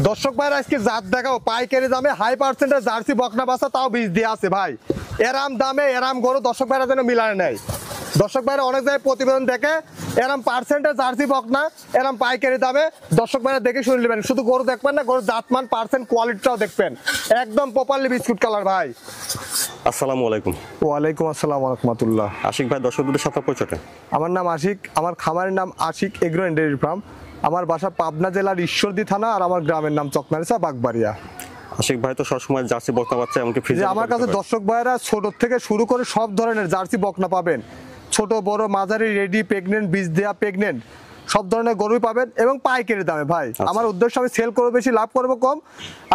দর্শক ভাইরা আজকে জাত দেখাও পাইকারি দামে হাই পার্সেন্টের জার্সি বকনা বাচ্চা, তাও বীজ দিয়ে আছে ভাই। এরাম দামে এরাম গরু দর্শক ভাইরা যেন মিলায় নেয়। দর্শক ভাইরা অনেক জায়গায় প্রতিবেদন দেখে এরাম পার্সেন্টের জার্সি বকনা এরাম পাইকারি দামে দর্শক ভাইরা দেখে শুনে নেবেন। শুধু গরু দেখবেন না, গরুর জাতমান পার্সেন্ট কোয়ালিটিটাও দেখবেন। একদম প্রপারলি বিস্কুট কালার ভাই। আসসালামু আলাইকুম। ওয়ালাইকুম আসসালাম ওয়া রাহমাতুল্লাহ। আশিক ভাই, দর্শকদের সাথে পরিচয়টা। আমার নাম আশিক, আমার খামারের নাম Ashiq agro and dairy farm. আমার বাসা পাবনা জেলার ঈশ্বরদী থানা, আর আমার গ্রামের নাম চকনারিচা বাগবাড়িয়া। আশিক ভাই তো সবসময় জার্সি বকনা বাচ্চা এমনকি ফ্রিজে আমার কাছে দর্শক ভাইরা ছোট থেকে শুরু করে সব ধরনের জার্সি বকনা পাবেন। ছোট বড় মাঝারি রেডি প্রেগনেন্ট বীজ দেয়া প্রেগনেন্ট সব ধরনের গরুই পাবেন এবং পাইকারি দামে ভাই। আমার উদ্দেশ্য আমি সেল করবো বেশি, লাভ করবো কম।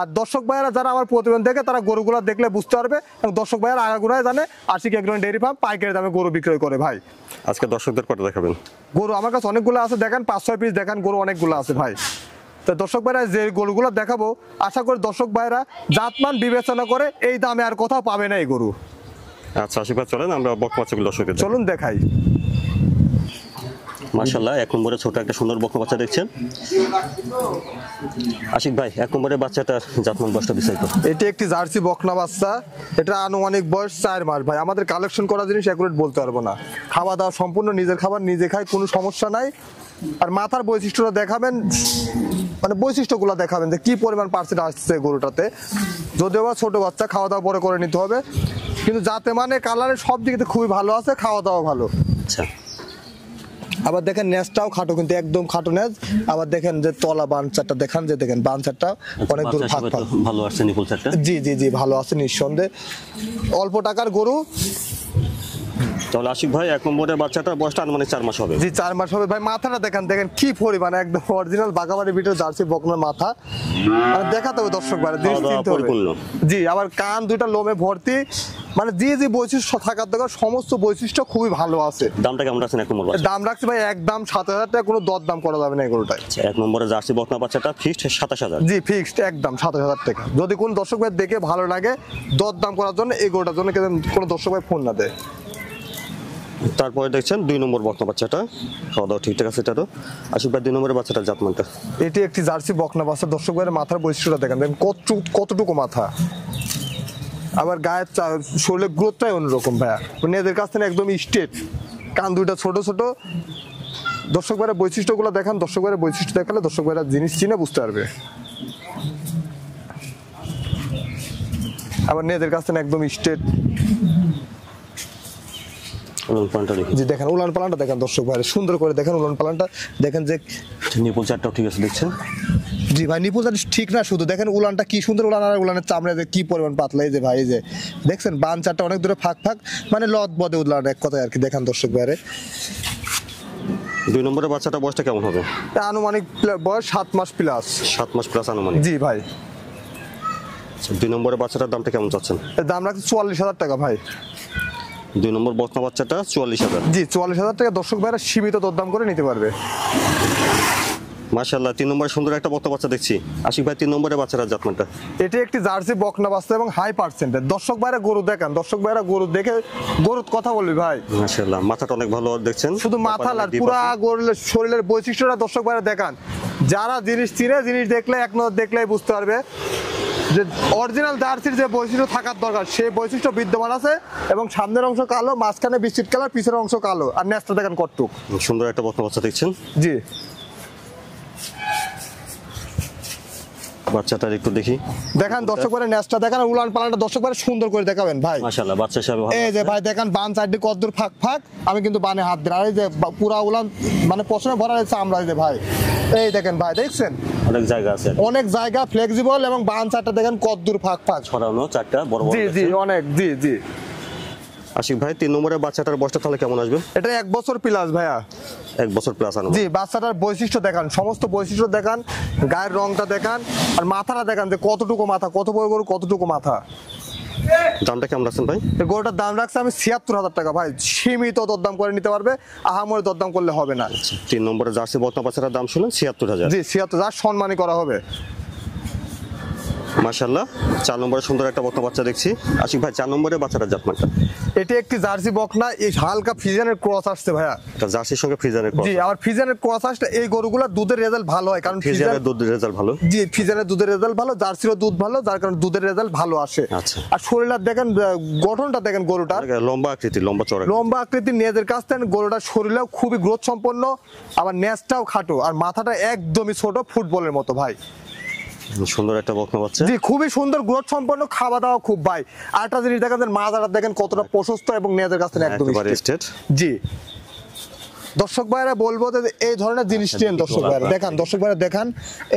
আর দর্শক ভাইয়েরা যারা আমার প্রতিবেদন দেখে তারা গরুগুলো দেখলে বুঝতে পারবে, এবং দর্শক ভাইয়েরা আগাগোড়ায় জানে Ashiq agro and dairy farm পাইকারি দামে গরু বিক্রয় করে ভাই। আজকে দর্শকদের কত দেখাবেন? গরু আমার কাছে অনেকগুলো আছে, দেখেন 5-6 পিস দেখান, গরু অনেকগুলো আছে ভাই। তো দর্শক ভাইরা যে গরুগুলো দেখাবো আশা করি দর্শক ভাইরা জাতমান বিবেচনা করে এই দামে আর কোথাও পাবে না এই গরু। আচ্ছা আশিক ভাই, চলেন আমরা বকনা বাচ্চাগুলো দর্শকদের চলুন দেখাই। মাশাআল্লাহ, এক নম্বরে ছোট একটা সুন্দর বকনা বাচ্চা দেখছেন। আশিক ভাই, এক নম্বরে বাচ্চাটার জাতমান বয়সটা বিস্তারিত। এটি একটি জার্সি বকনা বাচ্চা, এটা আনুমানিক বয়স 4 মাস ভাই। আমাদের কালেকশন করা জিনিস একুরেট বলতে পারবো না। খাওয়া দাওয়া সম্পূর্ণ নিজের খাবার নিজে খায়, কোনো সমস্যা নাই। আর মাথার বৈশিষ্ট্যটা দেখাবেন, মানে বৈশিষ্ট্যগুলো দেখাবেন যে কি পরিমাণ পার্সেন্ট আসছে গরুটাতে। যদিও বা ছোট বাচ্চা, খাওয়া দাওয়া পরে করে নিতে হবে, কিন্তু যাতে মানে কালারের সব দিকে খুবই ভালো আছে, খাওয়া দাওয়া ভালো। আচ্ছা, আবার দেখেন নেজটাও খাটো, কিন্তু একদম খাটো নেজ। আবার দেখেন যে তলা বানচারটা দেখান, যে দেখেন বানচারটা অনেক দূর ফাঁক ফাঁক। ভালো আসছে নিপুল চারটা। জি জি জি, ভালো আছে নিঃসন্দেহে। অল্প টাকার গরু। তাহলে আশিক ভাই, এক নম্বরের বাচ্চাটার বয়সটা আনুমানিক 4 মাস হবে। জি 4 মাস হবে ভাই। মাথাটা দেখেন, দেখেন কি পরিমাণ, একদম অরিজিনাল বাগাবাড়ি ভিতরে জার্সি বকনার মাথা। মানে দেখাতে হবে দর্শক ভাই, জি। আবার কান দুইটা লোমে ভর্তি, মানে যে যে বৈশিষ্ট্য থাকার দরকার সমস্ত বৈশিষ্ট্য খুবই ভালো আছে। দামটা কেমন রাখছেন এক নম্বর বাচ্চা? দাম রাখছি ভাই একদম 7,000 টাকা, কোনো দর দাম করা যাবে না এই গরুটায়। এক নম্বরে জার্সি বকনা বাচ্চাটা ফিক্সড 27,000। জি ফিক্সড একদম 7,000 টাকা। যদি কোন দর্শক ভাই দেখে ভালো লাগে দর দাম করার জন্য এই গরুটার জন্য কোনো দর্শক ভাই ফোন না দেয়। তারপরে দেখছেন 2 নম্বর বকনা বাচ্চাটা, খাওয়া দাওয়া ঠিকঠাক আছে এটারও। আশিক ভাই, 2 নম্বরের বাচ্চাটার জাতমানটা। এটি একটি জার্সি বকনা বাচ্চা। দর্শক ভাইয়ের মাথার বৈশিষ্ট্যটা দেখেন, দেখেন কতটুকু মাথা। আবার গায়ের শরীরের গ্রোথটাই অন্যরকম ভাইয়া, মানে এদের কাছ থেকে একদম স্ট্রেট। কান দুইটা ছোট ছোট। দর্শক ভাইয়ের বৈশিষ্ট্যগুলো দেখান, দর্শক ভাইয়ের বৈশিষ্ট্য দেখালে দর্শক ভাইয়েরা জিনিস চিনে বুঝতে পারবে। আবার এদের কাছ থেকে একদম স্ট্রেট। জি দেখেন উলান পালানটা দেখেন দর্শক ভাই, সুন্দর করে দেখেন উলান পালানটা দেখেন, যে নিপুল চারটাও ঠিক আছে দেখছেন। জি ভাই, নিপুল চারটা ঠিক না, শুধু দেখেন উলানটা কি সুন্দর উলান, আর উলানের চামড়া যে কি পরিমাণ পাতলা। এই যে ভাই, এই যে দেখছেন বান চারটা অনেক দূরে ফাঁক ফাঁক, মানে লত বদে উলান এক কথায় আর কি। দেখেন দর্শক ভাইরে 2 নম্বরের বাচ্চাটা বয়সটা কেমন হবে? আনুমানিক বয়স 7 মাস প্লাস। 7 মাস প্লাস আনুমানিক। জি ভাই। 2 নম্বরের বাচ্চাটার দামটা কেমন চাচ্ছেন? দাম রাখছি 44,000 টাকা ভাই। 2 নম্বর বকনা বাচ্চাটা 44,000। জি 44,000 টাকা দর্শক ভাইরা সীমিত দরদাম করে নিতে পারবে। মাশাআল্লাহ, 3 নম্বরে সুন্দর একটা বকনা বাচ্চা দেখছি। আশিক ভাই, 3 নম্বরের বাচ্চাটার জাতমানটা। এটি একটি জার্সি বকনা বাচ্চা এবং হাই পার্সেন্টেজ। দর্শক ভাইরা গরু দেখান, দর্শক ভাইরা গরু দেখে গরুর কথা বলবি ভাই। মাশাআল্লাহ, মাথাটা অনেক ভালো দেখছেন। শুধু মাথা আর পুরো গরুর শরীরের বৈশিষ্ট্যটা দর্শক ভাইরা দেখান। যারা জিনিস চিনে, জিনিস দেখলে এক নজর দেখলেই বুঝতে পারবে যে অরিজিনাল জার্সির যে বৈশিষ্ট্য থাকার দরকার সেই বৈশিষ্ট্য বিদ্যমান আছে। এবং সামনের অংশ কালো, মাঝখানে বিস্কিট কালার, পিছনের অংশ কালো, আর নেজটা দেখেন কটটুক। সুন্দর একটা বকনা বাচ্চা দেখছেন। জি বাচ্চাটার একটু দেখি দেখান দর্শক ভাইরা, নেজটা দেখান, উলান পালানটা দর্শক ভাইরা সুন্দর করে দেখাবেন ভাই। মাশাআল্লাহ, বাচ্চা হিসেবে ভালো। এই যে ভাই দেখেন বান সাইডে কতদূর ফাঁক ফাঁক, আমি কিন্তু বানে হাত দিই। আর এই যে পুরা উলান মানে পছন্দ ভরা রয়েছে আমরা। এই যে ভাই, এই দেখেন ভাই, দেখছেন অনেক জায়গা আছে, অনেক জায়গা ফ্লেক্সিবল, এবং বান সাইডটা দেখেন কতদূর ফাঁক ফাঁক ছড়ানো চারটা বড় বড়। জি জি অনেক। জি জি আশিক ভাই, 3 নম্বরের বাচ্চাটার বয়সটা তাহলে কেমন আসবে? এটা 1 বছর প্লাস ভাইয়া। 1 বছর প্লাস আনুমানিক। জি বাচ্চাটার বৈশিষ্ট্য দেখান, সমস্ত বৈশিষ্ট্য দেখান, গায়ের রংটা দেখান, আর মাথাটা দেখান যে কতটুকু মাথা, কত বড় গরু কতটুকু মাথা। দামটা কেমন রাখছেন ভাই? গরুটার দাম রাখছে আমি 76,000 টাকা ভাই। সীমিত দরদাম করে নিতে পারবে, আহামরি দরদাম করলে হবে না। 3 নম্বরের জার্সি বকনা বাচ্চাটার দাম শুনলেন 76,000। জি 76,000 সম্মানই করা হবে। মাশাআল্লাহ 4 নম্বরে সুন্দর একটা বকনা বাচ্চা দেখছি। আশিক ভাই 4 নম্বরে বাচ্চাটা জাতমানটা এটি একটি জার্সি বকনা, এই হালকা ফিজিয়ানের ক্রস আসছে ভাইয়া। এটা জার্সির সঙ্গে ফ্রিজানের ক্রস। জি, আবার ফিজিয়ানের ক্রস আসলে এই গরুগুলোর দুধের রেজাল্ট ভালো হয়, কারণ ফ্রিজানের দুধের রেজাল্ট ভালো। জি, ফিজিয়ানের দুধের রেজাল্ট ভালো, জার্সিরও দুধ ভালো, যার কারণে দুধের রেজাল্ট ভালো আসে। আচ্ছা। আর শরীরটা দেখেন, গঠনটা দেখেন গরুটার, লম্বা আকৃতি, লম্বা চড়া। লম্বা আকৃতির, নেজের কাছ থেকে গরুটার শরীরেও খুবই গ্রোথ সম্পন্ন, আবার নেজটাও খাটো, আর মাথাটা একদমই ছোট, ফুটবলের মতো ভাই। সুন্দর একটা বকনা বাচ্চা। জি, খুবই সুন্দর গ্রোথ সম্পন্ন, খাওয়া দাওয়া খুব ভাই। আরেকটা জিনিস দেখেন, মাথাটা দেখেন কতটা প্রশস্ত এবং নেজের কাছ থেকে একদম স্টেট। জি, দর্শক ভাইরা বলবো যে এই ধরনের জিনিস চেন। দর্শক ভাইরা দেখান, দর্শক ভাইরা দেখান,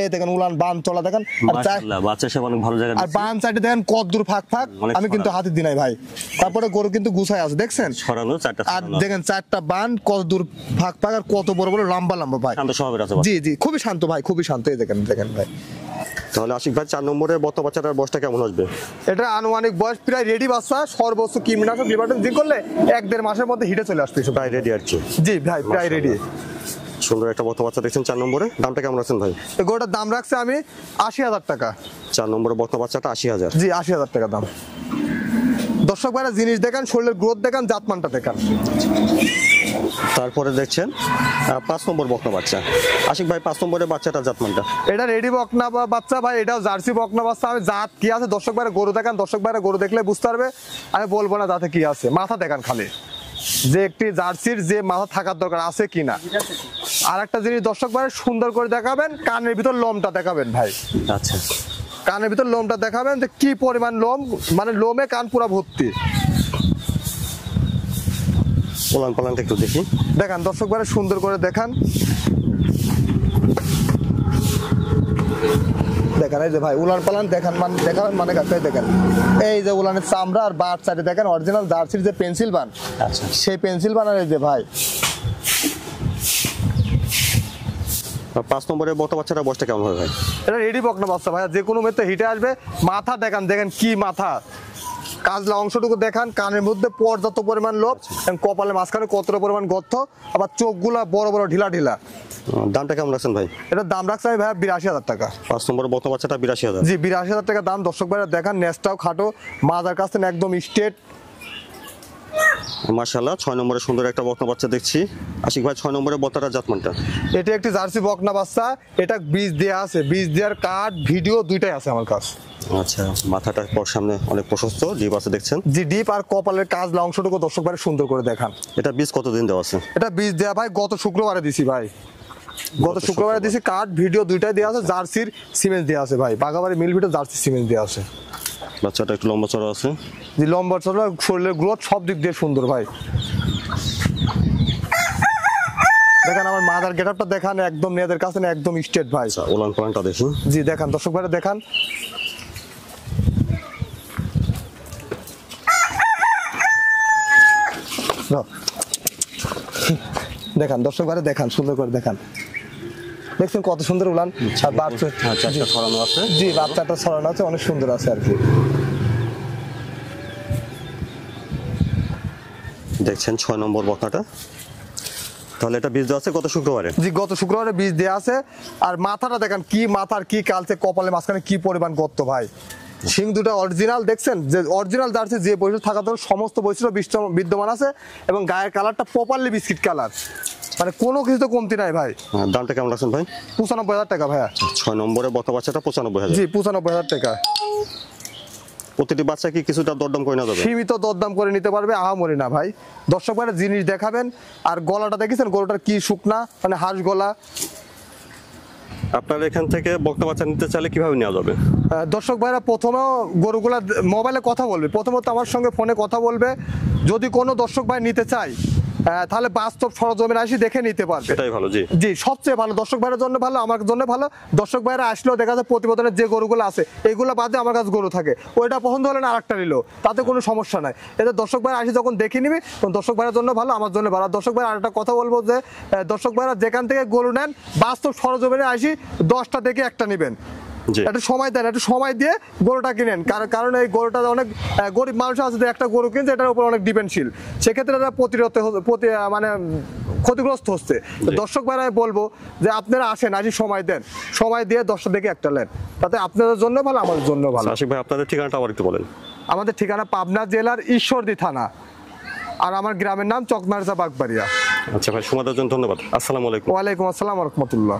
এই দেখেন উলান বান চলা দেখেন, আর মাশাআল্লাহ বাচ্চা সব অনেক ভালো জায়গা আর বান সাইডে দেখেন কত দূর ফাঁক ফাঁক, অনেক আমি কিন্তু হাতে দিনাই ভাই। তারপরে গরু কিন্তু গুছায় আছে দেখছেন, ছড়ানো চারটা আর ছড়ানো। দেখেন চারটা বান কত দূর ফাঁক ফাঁক, আর কত বড় বড় লম্বা লম্বা ভাই। শান্ত স্বভাবের আছে। জি জি, খুবই শান্ত ভাই, খুবই শান্ত। এই দেখেন, দেখেন ভাই। তাহলে আশিক ভাই 4 নম্বরের বকনা বাচ্চাটার বয়সটা কেমন আসবে? এটা আনুমানিক বয়স প্রায় রেডি বাচ্চা, সর্বোচ্চ কীটনাশক লিভারটন জি করলে 1-1.5 মাসের মধ্যে হিটে চলে আসবে প্রায় রেডি আর কি। জি ভাই, প্রায় রেডি। সুন্দর একটা বকনা বাচ্চা দেখছেন 4 নম্বরে। দামটা কেমন আছেন ভাই? এই গরুটার দাম রাখছে আমি 80,000 টাকা। 4 নম্বরে বকনা বাচ্চাটা 80,000। জি, 80,000 টাকা দাম। দর্শক ভাইরা জিনিস দেখান, শরীরের গ্রোথ দেখান, জাতমানটা দেখান। তারপরে দেখছেন 5 নম্বর বকনা বাচ্চা। আশিক ভাই 5 নম্বরের বাচ্চাটা জাতমানটা? এটা রেডি বকনা বাচ্চা ভাই, এটাও জার্সি বকনা বাচ্চা। আমি জাত কি আছে দর্শক ভাইরা গরু দেখান, দর্শক ভাইরা গরু দেখলে বুঝতে পারবে, আমি বলবো না যাতে কি আছে। মাথা দেখান খালি, যে একটি জার্সির যে মাথা থাকার দরকার আছে কিনা। আর একটা জিনিস দর্শক ভাইরা সুন্দর করে দেখাবেন, কানের ভিতর লোমটা দেখাবেন ভাই। আচ্ছা, কানের ভিতর লোমটা দেখাবেন যে কি পরিমাণ লোম, মানে লোমে কান পুরা ভর্তি। ওলান পালানটা একটু দেখি। দেখান দর্শক ভাইরা সুন্দর করে দেখান, দেখেন এই যে ভাই উলান পালান দেখান, মানে দেখাবেন মানে কাছে দেখেন, এই যে উলানের চামড়া আর বাট সাইডে দেখেন অরিজিনাল জার্সির যে পেন্সিল বান, আচ্ছা, সেই পেন্সিল বানার এই যে ভাই। 5 নম্বরের বকনা বাচ্চাটা বয়সটা কেমন হবে ভাই? এটা রেডি বকনা বাচ্চা ভাইয়া, যে কোনো মেতে হিটে আসবে। মাথা দেখান, দেখেন কি মাথা, কাজলা অংশটুকু দেখান, কানের মধ্যে পর্যাপ্ত পরিমাণ লোভ, এবং কপালের মাঝখানে কতটা পরিমাণ গর্ত, আবার চোখগুলা বড় বড় ঢিলা ঢিলা। দামটা কেমন রাখছেন ভাই? এটার দাম রাখছে আমি ভাইয়া 82,000 টাকা। 5 নম্বরের বকনা বাচ্চাটা 82,000। জি, 82,000 টাকা দাম। দর্শক ভাইরা দেখান, নেসটাও খাটো, মাজার কাছ থেকে একদম স্ট্রেট। মাশাআল্লাহ 6 নম্বরে সুন্দর একটা বকনা বাচ্চা দেখছি। আশিক ভাই 6 নম্বরের বকনাটা জাতমানটা? এটা একটি জার্সি বকনা বাচ্চা, এটা বীজ দেওয়া আছে, বীজ দেওয়ার কার্ড ভিডিও দুইটাই আছে আমার কাছে। আচ্ছা, মাথাটা পর সামনে অনেক প্রশস্ত, ডিপ আছে দেখছেন। জি, ডিপ, আর কপালের কাজলা অংশটুকু দর্শক ভাইরা সুন্দর করে দেখান। এটা বীজ কতদিন দেওয়া আছে? এটা বীজ দেওয়া ভাই গত শুক্রবারে দিছি ভাই, গত শুক্রবারে দিছি। কার্ড ভিডিও দুইটাই দেওয়া আছে, জার্সির সিমেন্স দেওয়া আছে ভাই, বাগাবাড়ি মিল ভিতরে জার্সির সিমেন্স দেওয়া আছে। বাচ্চাটা একটু লম্বা চড়া আছে। জি, লম্বা চড়া, শরীরের গ্রোথ সব দিক দিয়ে সুন্দর ভাই। দেখেন আমার মাদার গেটআপটা দেখান, একদম নেদের কাছে না, একদম স্ট্রেট ভাই। ওলান পালানটা দেখি। জি দেখান দর্শক ভাইরা দেখান, দেখান দর্শক ভাইরা দেখান, সুন্দর করে দেখান। দেখছেন কত সুন্দর উলান, আর বাচ্চা চারটা ছড়ানো আছে। জি, বাচ্চাটা ছড়ানো আছে, অনেক সুন্দর আছে আর কি। দেখছেন 6 নম্বর বকনাটা। তাহলে এটা বীজ দেওয়া আছে গত শুক্রবারে? জি, গত শুক্রবারে বীজ দেওয়া আছে। আর মাথাটা দেখেন, কি মাথার কি কালচে, কপালে মাঝখানে কি পরিমাণ গর্ত ভাই। সিং দুটা অরিজিনাল, দেখছেন যে অরিজিনাল জার্সি যে বৈশিষ্ট্য থাকা দরকার সমস্ত বৈশিষ্ট্য বিদ্যমান আছে, এবং গায়ের কালারটা প্রপারলি বিস্কিট কালার, মানে কোনো কিছু তো কমতি নাই ভাই। দামটা কেমন রাখছেন ভাই? 95,000 টাকা ভাইয়া। 6 নম্বরে বকনা বাচ্চাটা 95,000। জি, 95,000 টাকা। প্রতিটি বাচ্চা কি কিছুটা দরদাম করে না যাবে? সীমিত দরদাম করে নিতে পারবে, আহামরি না ভাই। দর্শক ভাইরা জিনিস দেখাবেন, আর গলাটা দেখেছেন গরুটার কি শুকনা, মানে হাঁস গলা। আপনারা এখান থেকে বকনা বাচ্চা নিতে চাইলে কিভাবে নেওয়া যাবে? দর্শক ভাইরা প্রথমেও গরুগুলা মোবাইলে কথা বলবে, প্রথমত আমার সঙ্গে ফোনে কথা বলবে। যদি কোনো দর্শক ভাই নিতে চায় তাহলে বাস্তব সরজমিনে আসি দেখে নিতে পারবে, সেটাই ভালো। জি জি, সবচেয়ে ভালো। দর্শক ভাইয়ের জন্য ভালো, আমার জন্য ভালো। দর্শক ভাইরা আসলেও দেখা যায় প্রতিবেদনের যে গরুগুলো আছে এইগুলো বাদে আমার কাছে গরু থাকে, ওইটা পছন্দ হলে না আরেকটা নিল, তাতে কোনো সমস্যা নাই। এতে দর্শক ভাইরা আসি যখন দেখে নিবি তখন দর্শক ভাইয়ের জন্য ভালো, আমার জন্য ভালো। দর্শক ভাইরা আরেকটা কথা বলবো যে দর্শক ভাইরা যেখান থেকে গরু নেন বাস্তব সরজমিনে আসি 10টা দেখে একটা নেবেন, জি। একটু সময় দেন, একটু সময় দিয়ে গরুটা কিনেন। কারণ এই গরুটা অনেক গরিব মানুষ আছে যে একটা গরু কিনছে এটার উপর অনেক ডিপেন্ডশীল, সেক্ষেত্রে এরা মানে ক্ষতিগ্রস্ত হচ্ছে। তো জি। দর্শক ভাইরা বলবো যে আপনারা আসেন, আজই সময় দেন, সময় দিয়ে 10টা দেখে একটা নেন, তাতে আপনাদের জন্য ভালো, আমাদের জন্য ভালো। আশিক ভাই আপনাদের ঠিকানাটা আবার একটু বলেন। আমাদের ঠিকানা পাবনা জেলার ঈশ্বরদী থানা, আর আমার গ্রামের নাম চকমারজা বাগবাড়িয়া। আচ্ছা ভাই, সময় দেওয়ার জন্য ধন্যবাদ। আসসালামু আলাইকুম। ওয়ালাইকুম আসসালাম রহমতুল্লাহ।